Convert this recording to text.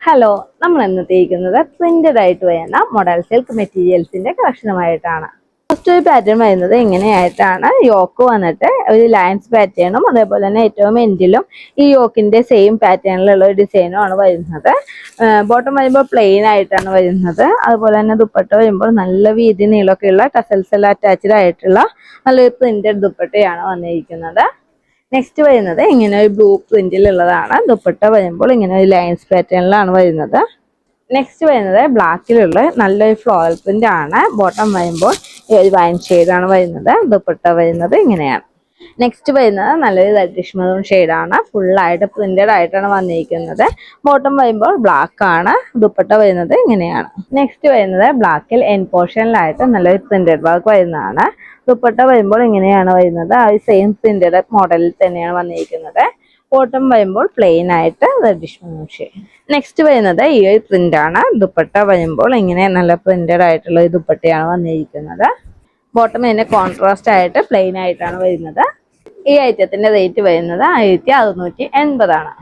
Hello, നമ്മൾ ഇന്ന് തേക്കുന്നത് പ്രിന്റഡ് ആയിട്ട് വരുന്ന മോഡൽ സിൽക്ക് മെറ്റീരിയൽസിന്റെ കളക്ഷനുമായിട്ടാണ്. ഫസ്റ്റ് ഒരു പാറ്റേൺ വരുന്നത് ഇങ്ങനെയായിട്ടാണ്. യോക്ക് വന്നിട്ട് ഒരു ലൈൻസ് പാറ്റേണും അതേപോലെ തന്നെ ഏറ്റവും എൻഡിലും ഈ യോക്കിന്റെ സെയിം പാറ്റേണിലുള്ള ഒരു ഡിസൈനും ആണ് വരുന്നത്. ബോട്ടം വരുമ്പോൾ പ്ലെയിൻ ആയിട്ടാണ് വരുന്നത്. അതുപോലെ തന്നെ ദുപ്പട്ട വരുമ്പോൾ നല്ല വീതി നീളമൊക്കെയുള്ള ടസൽസ് എല്ലാം അറ്റാച്ച്ഡ് ആയിട്ടുള്ള നല്ലൊരു പ്രിന്റഡ് ദുപ്പട്ടയാണ് വന്നിരിക്കുന്നത്. നെക്സ്റ്റ് വരുന്നത് ഇങ്ങനെ ഒരു ബ്ലൂ പ്രിന്റിലുള്ളതാണ്. ദുപ്പട്ട വരുമ്പോൾ ഇങ്ങനെ ഒരു ലൈൻസ് പാറ്റേണിലാണ് വരുന്നത്. നെക്സ്റ്റ് വരുന്നത് ബ്ലാക്കിലുള്ള നല്ലൊരു ഫ്ലോറൽ പ്രിന്റ് ആണ്. ബോട്ടം വരുമ്പോൾ ഈ ഒരു വൈൻ ഷെയ്ഡാണ് വരുന്നത്. ദുപ്പട്ട വരുന്നത് ഇങ്ങനെയാണ്. നെക്സ്റ്റ് വരുന്നത് നല്ലൊരു റെഡിഷ് മെറൂൺ ഷെയ്ഡാണ്. ഫുള്ളായിട്ട് പ്രിന്റഡ് ആയിട്ടാണ് വന്നിരിക്കുന്നത്. ബോട്ടം വരുമ്പോൾ ബ്ലാക്ക് ആണ്. ദുപ്പട്ട വരുന്നത് ഇങ്ങനെയാണ്. നെക്സ്റ്റ് വരുന്നത് ബ്ലാക്കിൽ എൻ പോർഷനിലായിട്ട് നല്ലൊരു പ്രിന്റഡ് വർക്ക് വരുന്നതാണ്. ദുപ്പട്ട വരുമ്പോൾ ഇങ്ങനെയാണ് വരുന്നത്. ആ സെയിം പ്രിന്റഡ് മോഡലിൽ തന്നെയാണ് വന്നിരിക്കുന്നത്. ബോട്ടം വരുമ്പോൾ പ്ലെയിൻ ആയിട്ട് റെഡിഷ് മെറൂൺ ഷെയ്ഡ്. നെക്സ്റ്റ് വരുന്നത് ഈ ഒരു പ്രിന്റ് ആണ്. ദുപ്പട്ട വരുമ്പോൾ ഇങ്ങനെ നല്ല പ്രിന്റഡ് ആയിട്ടുള്ള ഒരു ദുപ്പട്ടയാണ് വന്നിരിക്കുന്നത്. ബോട്ടം ഇതിന്റെ കോൺട്രാസ്റ്റ് ആയിട്ട് പ്ലെയിൻ ആയിട്ടാണ് വരുന്നത്. ഈ ഐറ്റത്തിന്റെ റേറ്റ് വരുന്നത് 1680 ആണ്.